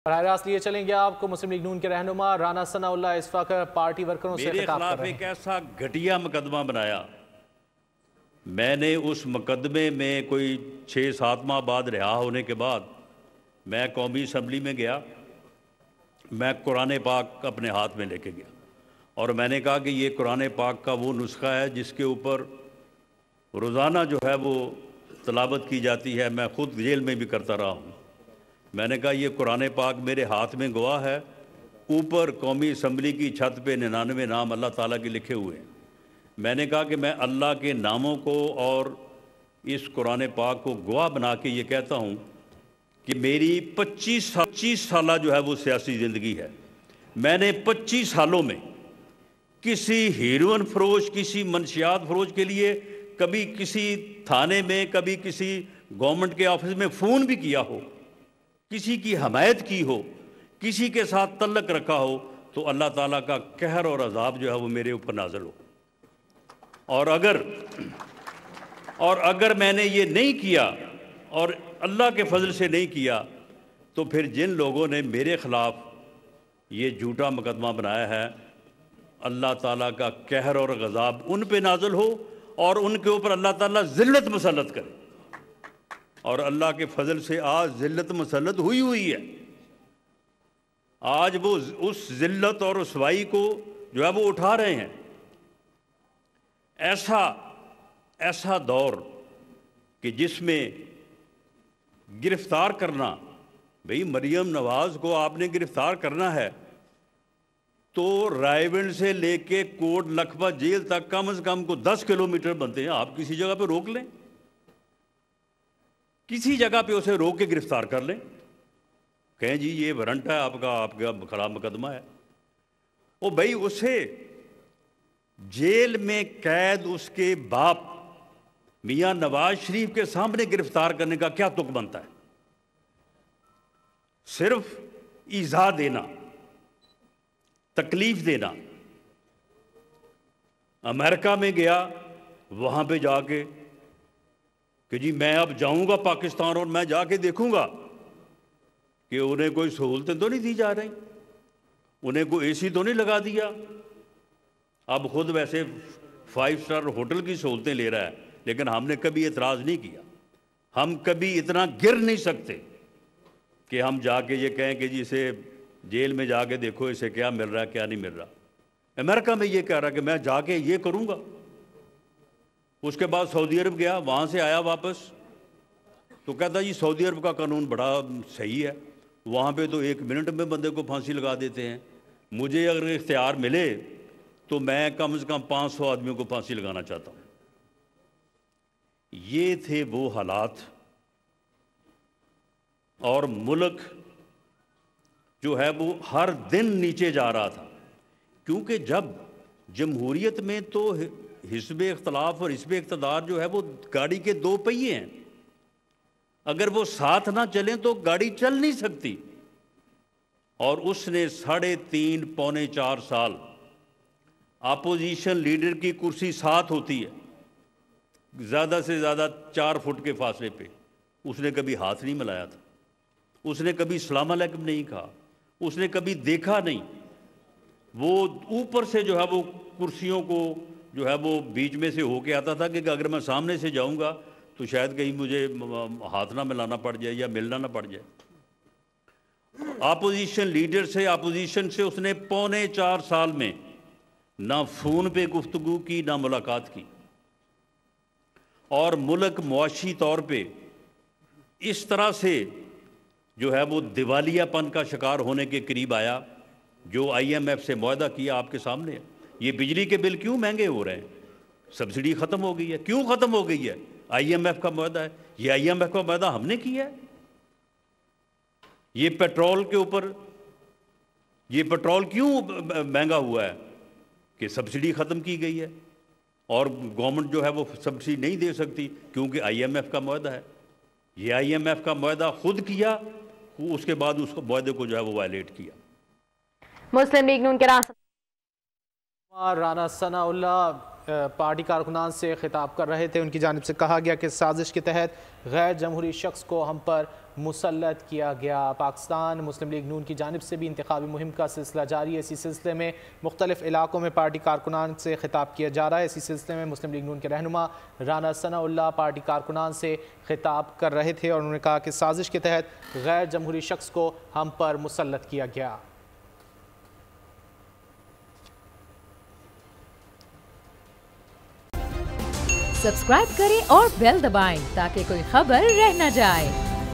براہ راست لیے چلیں گے آپ کو مسلم لیگ نون کے رہنما رانا ثناء اللہ اس وقت پارٹی ورکروں سے میرے خلاف ایک ایسا گھٹیا مقدمہ بنایا. میں نے اس مقدمے میں کوئی 6-7 ماہ بعد رہا ہونے کے بعد میں قومی اسمبلی میں گیا. میں قرآن پاک اپنے ہاتھ میں لے کے گیا اور میں نے کہا کہ یہ قرآن پاک کا وہ نسخہ ہے جس کے اوپر روزانہ جو ہے وہ تلاوت کی جاتی ہے. میں خود جیل میں بھی کرتا رہا ہوں. میں نے کہا یہ قرآن پاک میرے ہاتھ میں گواہ ہے. اوپر قومی اسمبلی کی چھت پہ 99 نام اللہ تعالیٰ کے لکھے ہوئے ہیں. میں نے کہا کہ میں اللہ کے ناموں کو اور اس قرآن پاک کو گواہ بنا کے یہ کہتا ہوں کہ میری 25 سالہ جو ہے وہ سیاسی زندگی ہے. میں نے 25 سالوں میں کسی ہیروئن فروش کسی منشیات فروش کے لیے کبھی کسی تھانے میں کبھی کسی گورنمنٹ کے آفس میں فون بھی کیا ہو, کسی کی حمایت کی ہو, کسی کے ساتھ تعلق رکھا ہو تو اللہ تعالیٰ کا قہر اور عذاب جو ہے وہ میرے اوپر نازل ہو. اور اگر میں نے یہ نہیں کیا اور اللہ کے فضل سے نہیں کیا تو پھر جن لوگوں نے میرے خلاف یہ جھوٹا مقدمہ بنایا ہے اللہ تعالیٰ کا قہر اور غضب ان پہ نازل ہو اور ان کے اوپر اللہ تعالیٰ ذلت مسلط کرے. اور اللہ کے فضل سے آج ذلت مسلط ہوئی ہے. آج وہ اس ذلت اور رسوائی کو جو ہے وہ اٹھا رہے ہیں. ایسا دور کہ جس میں گرفتار کرنا, بھئی مریم نواز کو آپ نے گرفتار کرنا ہے تو رائے ونڈ سے لے کے کوٹ لکھپت جیل تک کم از کم کو 10 کلومیٹر بنتے ہیں. آپ کسی جگہ پہ روک لیں, کسی جگہ پہ اسے روک کے گرفتار کر لیں, کہیں جی یہ وارنٹ ہے آپ کا خلاف مقدمہ ہے. او بھائی اسے جیل میں قید اس کے باپ میاں نواز شریف کے سامنے گرفتار کرنے کا کیا تک بنتا ہے؟ صرف ایذا دینا, تکلیف دینا. امریکہ میں گیا, وہاں پہ جا کے کہ جی میں اب جاؤں گا پاکستان اور میں جا کے دیکھوں گا کہ انہیں کوئی سہولتیں تو نہیں دی جا رہی, انہیں کوئی اے سی تو نہیں لگا دیا. اب خود ویسے 5 اسٹار ہوٹل کی سہولتیں لے رہا ہے, لیکن ہم نے کبھی اعتراض نہیں کیا. ہم کبھی اتنا گر نہیں سکتے کہ ہم جا کے یہ کہیں کہ جی اسے جیل میں جا کے دیکھو اسے کیا مل رہا ہے کیا نہیں مل رہا. امریکہ میں یہ کہہ رہا کہ میں جا کے یہ کروں گا. اس کے بعد سعودی عرب گیا, وہاں سے آیا واپس تو کہتا جی سعودی عرب کا قانون بڑا صحیح ہے, وہاں پہ تو 1 منٹ میں بندے کو پھانسی لگا دیتے ہیں. مجھے اگر اختیار ملے تو میں کم از کم 500 آدمیوں کو پھانسی لگانا چاہتا ہوں. یہ تھے وہ حالات. اور ملک جو ہے وہ ہر دن نیچے جا رہا تھا, کیونکہ جب جمہوریت میں تو حزب اختلاف اور حزب اقتدار جو ہے وہ گاڑی کے 2 پہیے ہیں. اگر وہ ساتھ نہ چلیں تو گاڑی چل نہیں سکتی. اور اس نے 3.5 پونے 4 سال اپوزیشن لیڈر کی کرسی ساتھ ہوتی ہے, زیادہ سے زیادہ 4 فٹ کے فاصلے پہ, اس نے کبھی ہاتھ نہیں ملایا تھا, اس نے کبھی السلام علیکم نہیں کہا, اس نے کبھی دیکھا نہیں. وہ اوپر سے جو ہے وہ کرسیوں کو جو ہے وہ بیچ میں سے ہو کے آتا تھا کہ اگر میں سامنے سے جاؤں گا تو شاید کہیں مجھے ہاتھ نہ ملانا پڑ جائے یا ملنا نہ پڑ جائے. اپوزیشن لیڈر سے اپوزیشن سے اس نے پونے 4 سال میں نہ فون پہ گفتگو کی نہ ملاقات کی. اور ملک معاشی طور پہ اس طرح سے جو ہے وہ دیوالیہ پن کا شکار ہونے کے قریب آیا. جو IMF سے معاہدہ کیا آپ کے سامنے ہے. یہ بجلی کے بل کیوں مہنگے ہو رہے ہیں؟ سبسڈی ختم ہو گئی ہے. کیوں ختم ہو گئی ہے؟ IMF کا معاہدہ ہے. یہ IMF کا معاہدہ ہم نے کیا ہے. یہ پیٹرول کے اوپر یہ پیٹرول کیوں مہنگا ہوا ہے؟ کہ سبسڈی ختم کی گئی ہے اور گورنمنٹ جو ہے وہ سبسڈی نہیں دے سکتی کیونکہ IMF کا معاہدہ ہے. یہ IMF کا معاہدہ خود کیا, اس کے بعد اس معاہدے کو جو ہے وہ وائلیٹ کیا. مسلم لیگ نون کے رانا ثناء اللہ پارٹی کارکنان سے خطاب کر رہے تھے. ان کی جانب سے کہا گیا کہ سازش کے تحت غیر جمہوری شخص کو ہم پر مسلط کیا گیا۔ پاکستان مسلم لیگ نون کی جانب سے بھی انتخابی مہم کا سلسلہ جاری ہے۔ اسی سلسلے میں مختلف علاقوں میں پارٹی کارکنان سے خطاب کیا جا رہا ہے۔ اسی سلسلے میں مسلم لیگ نون کے رہنما رانا ثناء اللہ پارٹی کارکنان سے خطاب کر رہے تھے اور انہوں نے کہا کہ سازش کے تحت غیر جمہوری شخص کو ہم پر مسلط کیا گیا۔ سبسکرائب کریں اور بیل دبائیں تاکہ کوئی خبر رہ نہ جائے۔